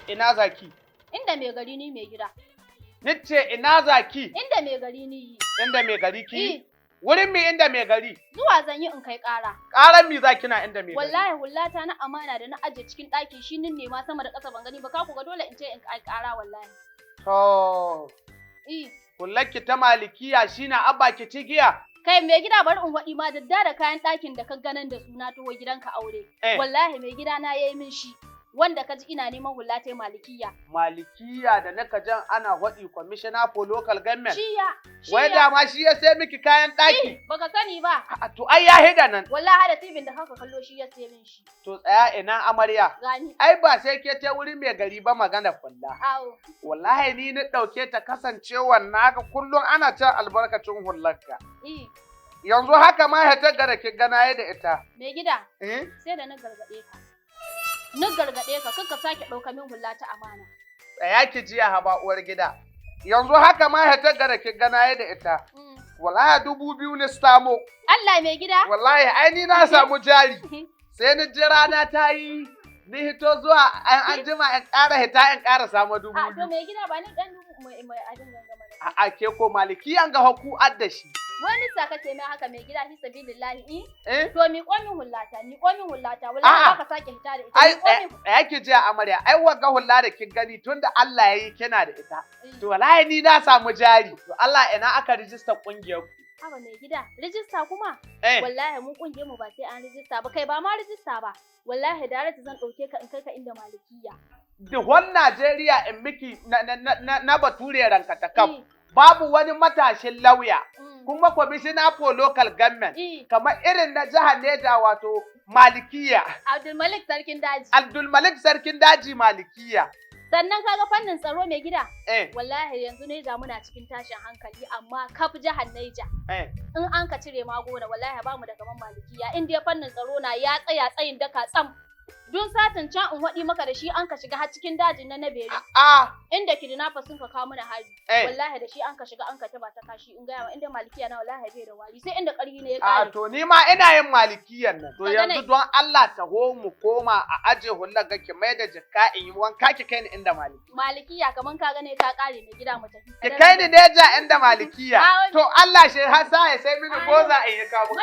Ina zaki? Inda mai gari ni mai gida. Nice ina zaki? Inda mai gari ni yi. Inda mai gari ki? Wurin mi inda mai gari? Zuwa zan yi in kai ƙara. Ƙaran mi zaki na inda mai gari? Wallahi hullata na amana da na aje cikin ɗaki shi nin ne ma sama da ƙasa ban gani ba ka ku ga dole in ce in kai ƙara wallahi. To. Hullaki ta Malikiyya shine abba ki ci giya? Kai mai gida bari in waɗi ma da kayan ɗakin da ka ganan da suna taho gidanka aure. Wallahi mai gida na yayi min shi. Wanda ka ji ina neman hula ta Malikiyya. Malikiyya da naka jan ana waɗi commissioner for local government. Shiya. Wai da ma shi ya sai miki kayan ɗaki. Baka sani ba. To ai ya hida nan. Wallahi hada tibin da haka kallo shi ya sai min shi. To tsaya ina amarya. Gani. Ai ba sai ke ta wurin mai gari ba magana kulla. Awo. Wallahi ni na ɗauke ta kasancewar naka kullum ana cin albarkacin hullarka. Yanzu haka ma ya ta gara ki gana da ita. Mai gida. Sai da na gargaɗe ka. Na gargaɗe ka kar ka sake ɗauka min hula ta amana. Tsaya ki jiya haba uwar gida. Yanzu haka ma ya ta gara ki gana da ita. Wallahi 2000 ne samo. Allah mai gida. Wallahi ai ni na samu jari. Sai ni ji rana ta yi ni hito zuwa an jima in ƙara hita in ƙara samu 2000. To mai gida ba ni dan mai ajin gangama ne. A'a ke ko Malikiyyan ga haku adda shi. Wani sa kake mai haka mai gida fi sabilillahi to mi komin hullata wallahi ba ka sake hita da ita. Ai yake ji amarya ai wagga hulla da kin gani tunda Allah yayi kina da ita. To wallahi ni na samu jari. To Allah ina aka rijista kungiyar ku. Haba mai gida, rijista kuma? Wallahi mun kungiyar mu ba sai an rijista ba kai ba ma rijista ba. Wallahi darata zan dauke ka in kai ka inda Malikiyya. Da whole Najeriya in miki na bature ranka ta kaf. Babu wani matashin lauya, kuma commissioner for local government, kamar irin na jihar Neja wato Malikiyya. Abdulmalik Sarkin Daji. Abdulmalik Sarkin Daji Malikiyya. Sannan kaga fannin tsaro mai gida? Wallahi yanzu Neja muna cikin tashin hankali amma kaf jihar Neja. In an ka cire magona wallahi ba mu da kaman Malikiyya. In dai fannin tsaro na ya tsaya tsayin daka tsam. Dun satin can in waɗi maka da shi an ka shiga har cikin dajin na Beri. Inda kidnappers sun ka kawo mana hari. Wallahi da shi an ka shiga an ka taba ta kashi in gaya ma inda Malikiyya na wallahi bai da wari sai inda ƙarfi ne ya ƙare. To ni ma ina yin Malikiyyan nan. To yanzu don Allah taho mu koma a aje hullar ga ki mai da jikka in yi wanka ki kai ni inda Malikiyya. Malikiyya kaman ka gane ka ƙare mai gida mu tafi. Ki kai ni Neja inda Malikiyya. To Allah shi hasa ya sai mini goza in yi kabu.